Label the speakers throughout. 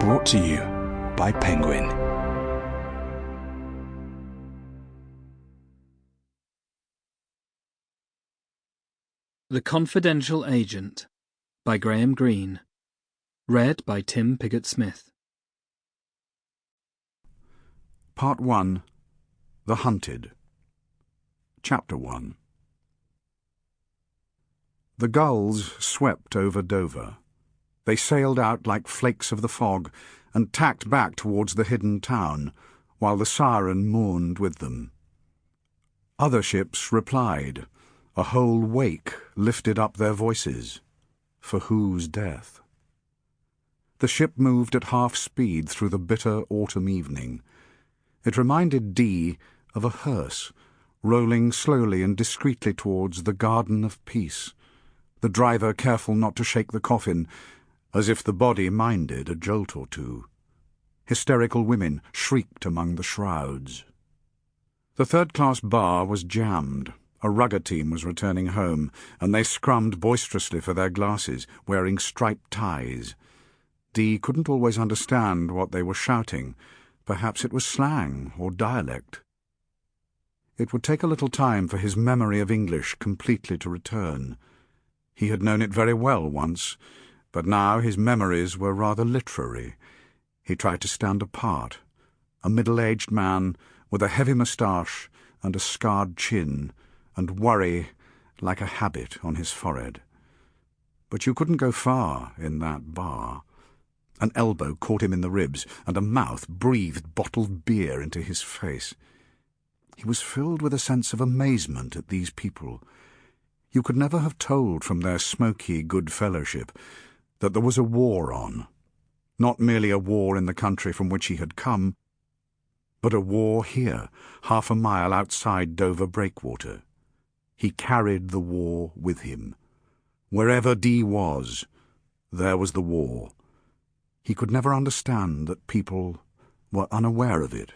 Speaker 1: Brought to you by Penguin.
Speaker 2: The Confidential Agent by Greene. Read by Tim Pigott-Smith.
Speaker 3: Part 1. The Hunted. Chapter 1. The gulls swept over Dover. They sailed out like flakes of the fog and tacked back towards the hidden town, while the siren mourned with them. Other ships replied. A whole wake lifted up their voices. For whose death? The ship moved at half speed through the bitter autumn evening. It reminded Dee of a hearse, rolling slowly and discreetly towards the Garden of Peace, the driver careful not to shake the coffin, as if the body minded a jolt or two. Hysterical women shrieked among the shrouds. The third-class bar was jammed. A rugger team was returning home, and they scrummed boisterously for their glasses, wearing striped ties. Dee couldn't always understand what they were shouting. Perhaps it was slang or dialect. It would take a little time for his memory of English completely to return. He had known it very well once, but now his memories were rather literary. He tried to stand apart, a middle-aged man with a heavy moustache and a scarred chin, and worry like a habit on his forehead. But you couldn't go far in that bar. An elbow caught him in the ribs, and a mouth breathed bottled beer into his face. He was filled with a sense of amazement at these people. You could never have told from their smoky good fellowship that there was a war on. Not merely a war in the country from which he had come, but a war here, half a mile outside Dover breakwater. He carried the war with him. Wherever Dee was, there was the war. He could never understand that people were unaware of it.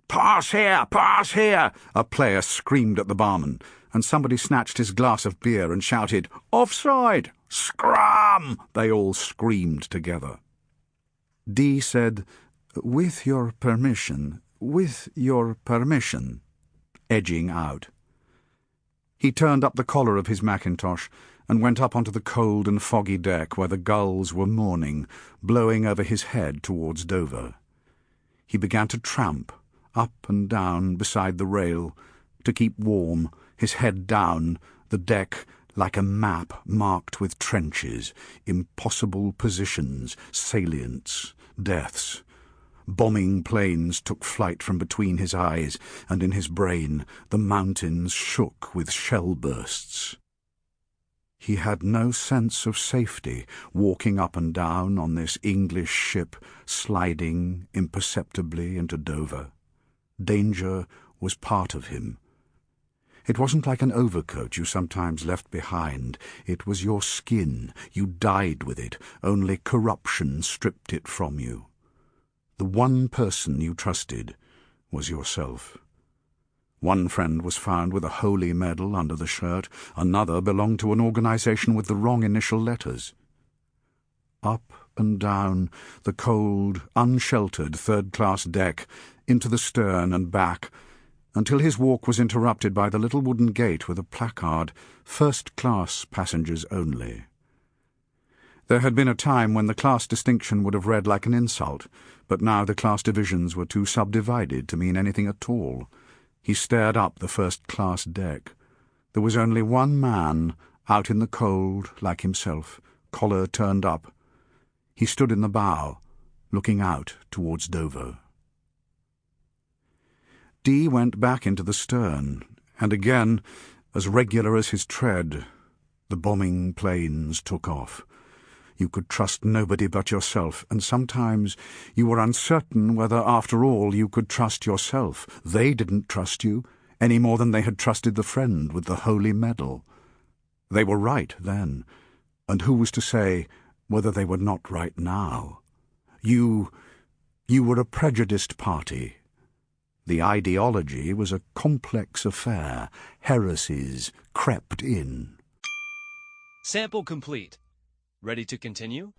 Speaker 3: "Pass here! Pass here!" a player screamed at the barman, and somebody snatched his glass of beer and shouted, "Offside! Scrum!" They all screamed together. Dee said, "With your permission, edging out. He turned up the collar of his mackintosh and went up onto the cold and foggy deck where the gulls were mourning, blowing over his head towards Dover. He began to tramp, up and down beside the rail, to keep warm, his head down, the deck like a map marked with trenches, impossible positions, salients, deaths. Bombing planes took flight from between his eyes, and in his brain the mountains shook with shell bursts. He had no sense of safety walking up and down on this English ship sliding imperceptibly into Dover. Danger was part of him. It wasn't like an overcoat you sometimes left behind. It was your skin. You died with it. Only corruption stripped it from you. The one person you trusted was yourself. One friend was found with a holy medal under the shirt. Another belonged to an organization with the wrong initial letters. Up and down the cold, unsheltered third-class deck, into the stern and back, until his walk was interrupted by the little wooden gate with a placard, "First-class passengers only." There had been a time when the class distinction would have read like an insult, but now the class divisions were too subdivided to mean anything at all. He stared up the first-class deck. There was only one man out in the cold like himself, collar turned up. He stood in the bow, looking out towards Dover. Dee went back into the stern, and again, as regular as his tread, the bombing planes took off. You could trust nobody but yourself, and sometimes you were uncertain whether, after all, you could trust yourself. They didn't trust you, any more than they had trusted the friend with the holy medal. They were right then, and who was to say whether they were not right now? You were a prejudiced party. The ideology was a complex affair. Heresies crept in.
Speaker 4: Sample complete. Ready to continue?